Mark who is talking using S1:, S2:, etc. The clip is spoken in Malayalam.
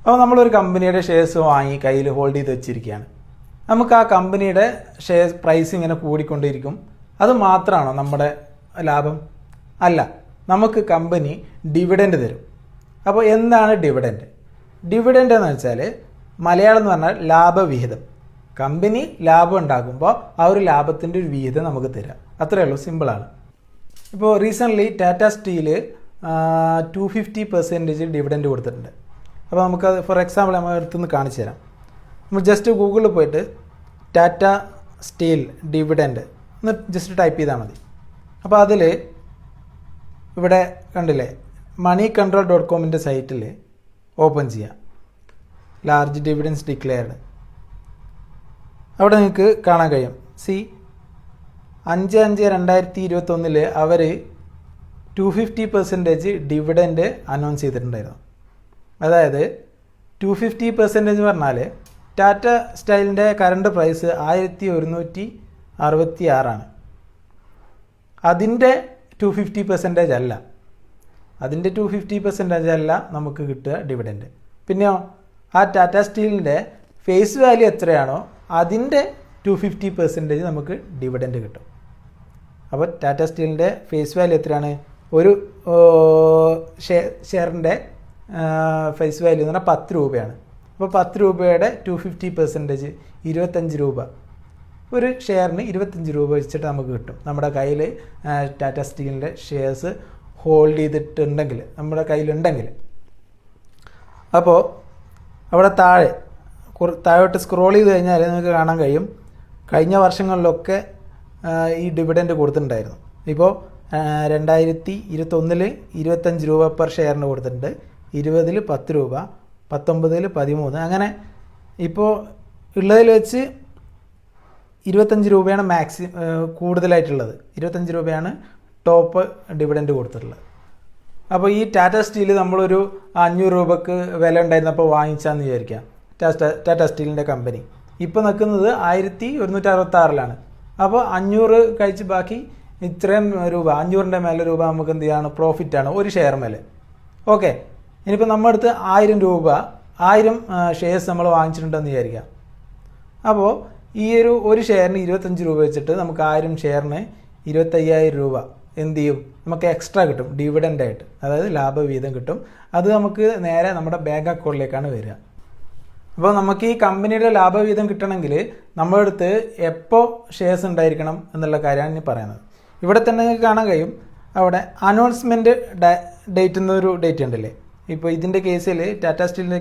S1: അപ്പോൾ നമ്മളൊരു കമ്പനിയുടെ ഷെയർസ് വാങ്ങി കയ്യിൽ ഹോൾഡ് ചെയ്ത് വെച്ചിരിക്കുകയാണ്. നമുക്ക് ആ കമ്പനിയുടെ ഷെയർ പ്രൈസ് ഇങ്ങനെ കൂടിക്കൊണ്ടിരിക്കും. അത് മാത്രമാണോ നമ്മുടെ ലാഭം? അല്ല, നമുക്ക് കമ്പനി ഡിവിഡൻഡ് തരും. അപ്പോൾ എന്താണ് ഡിവിഡൻഡ്? ഡിവിഡൻഡ് എന്ന് വെച്ചാൽ മലയാളം എന്ന് പറഞ്ഞാൽ ലാഭവിഹിതം. കമ്പനി ലാഭം ഉണ്ടാക്കുമ്പോൾ ആ ഒരു ലാഭത്തിൻ്റെ ഒരു വിഹിതം നമുക്ക് തരാം. അത്രയേ ഉള്ളൂ, സിമ്പിളാണ്. ഇപ്പോൾ റീസെൻ്റ്ലി ടാറ്റ സ്റ്റീല് 250% ഡിവിഡൻഡ് കൊടുത്തിട്ടുണ്ട്. അപ്പോൾ നമുക്കത് ഫോർ എക്സാമ്പിൾ നമ്മൾ അടുത്തുനിന്ന് കാണിച്ചു തരാം. നമ്മൾ ജസ്റ്റ് ഗൂഗിളിൽ പോയിട്ട് ടാറ്റ സ്റ്റീൽ ഡിവിഡൻഡ് എന്ന് ജസ്റ്റ് ടൈപ്പ് ചെയ്താൽ മതി. അപ്പോൾ അതിൽ ഇവിടെ കണ്ടില്ലേ, moneycontrol.comൻ്റെ സൈറ്റിൽ ഓപ്പൺ ചെയ്യാം. Large dividends declared. അവിടെ നിങ്ങൾക്ക് കാണാൻ കഴിയും. 5/5/2021 അവർ 250% ഡിവിഡൻഡ് അനൗൺസ് ചെയ്തിട്ടുണ്ടായിരുന്നു. അതായത് 250% പറഞ്ഞാൽ ടാറ്റ സ്റ്റൈലിൻ്റെ കറണ്ട് പ്രൈസ് 1166 അതിൻ്റെ 250% അല്ല. അതിൻ്റെ 250% അല്ല നമുക്ക് കിട്ടുക ഡിവിഡൻഡ്. പിന്നെയോ ആ ടാറ്റ സ്റ്റീലിൻ്റെ ഫേസ് വാല്യൂ എത്രയാണോ അതിൻ്റെ 250% നമുക്ക് ഡിവിഡൻഡ് കിട്ടും. അപ്പോൾ ടാറ്റ സ്റ്റീലിൻ്റെ ഫേസ് വാല്യൂ എത്രയാണ്? ഒരു ഷെയറിൻ്റെ ഫേസ് വാല്യൂ എന്ന് പറഞ്ഞാൽ 10 രൂപയാണ്. അപ്പോൾ 10 രൂപയുടെ 250% 25 രൂപ. ഒരു ഷെയറിന് 25 രൂപ വെച്ചിട്ട് നമുക്ക് കിട്ടും. നമ്മുടെ കയ്യിൽ ടാറ്റ സ്റ്റീലിൻ്റെ ഷെയർസ് ഹോൾഡ് ചെയ്തിട്ടുണ്ടെങ്കിൽ, നമ്മുടെ കയ്യിലുണ്ടെങ്കിൽ. അപ്പോൾ അവിടെ താഴോട്ട് സ്ക്രോൾ ചെയ്ത് കഴിഞ്ഞാൽ നിങ്ങൾക്ക് കാണാൻ കഴിയും കഴിഞ്ഞ വർഷങ്ങളിലൊക്കെ ഈ ഡിവിഡൻഡ് കൊടുത്തിട്ടുണ്ടായിരുന്നു. ഇപ്പോൾ 2021 25 രൂപ പെർ ഷെയറിന് കൊടുത്തിട്ടുണ്ട്, 20 10 രൂപ, 19 13, അങ്ങനെ ഇപ്പോൾ ഉള്ളതിൽ വെച്ച് 25 രൂപയാണ് കൂടുതലായിട്ടുള്ളത്. 25 രൂപയാണ് ടോപ്പ് ഡിവിഡൻഡ് കൊടുത്തിട്ടുള്ളത്. അപ്പോൾ ഈ ടാറ്റ സ്റ്റീൽ നമ്മളൊരു 500 രൂപക്ക് വില ഉണ്ടായിരുന്നപ്പോൾ വാങ്ങിച്ചാന്ന് വിചാരിക്കാം. ടാറ്റ സ്റ്റീലിൻ്റെ കമ്പനി ഇപ്പോൾ നിൽക്കുന്നത് 1166. അപ്പോൾ 500 കഴിച്ച് ബാക്കി ഇത്രയും രൂപ, 500ൻ്റെ മേലെ രൂപ നമുക്ക് എന്ത് ചെയ്യാണ്? പ്രോഫിറ്റാണ് ഒരു ഷെയർ മേലെ. ഓക്കെ, ഇനിയിപ്പോൾ നമ്മുടെ അടുത്ത് 1000 രൂപ 1000 ഷെയർസ് നമ്മൾ വാങ്ങിച്ചിട്ടുണ്ടെന്ന് വിചാരിക്കാം. അപ്പോൾ ഈ ഒരു ഷെയറിന് 25 രൂപ വെച്ചിട്ട് നമുക്ക് 1000 ഷെയറിന് 25,000 രൂപ എന്ത് ചെയ്യും? നമുക്ക് എക്സ്ട്രാ കിട്ടും ഡിവിഡൻഡായിട്ട്. അതായത് ലാഭവിഹിതം കിട്ടും. അത് നമുക്ക് നേരെ നമ്മുടെ ബാങ്ക് അക്കൗണ്ടിലേക്കാണ് വരിക. അപ്പോൾ നമുക്ക് ഈ കമ്പനിയുടെ ലാഭവിഹിതം കിട്ടണമെങ്കിൽ നമ്മുടെ അടുത്ത് എപ്പോൾ ഷെയർസ് ഉണ്ടായിരിക്കണം എന്നുള്ള കാര്യമാണ് ഇനി പറയുന്നത്. ഇവിടെ തന്നെ നിങ്ങൾക്ക് കാണാൻ കഴിയും, അവിടെ അനൗൺസ്മെൻറ്റ് ഡേറ്റ് എന്നൊരു ഡേറ്റ് ഉണ്ടല്ലേ. ഇപ്പോൾ ഇതിൻ്റെ കേസിൽ ടാറ്റ സ്റ്റീലിൻ്റെ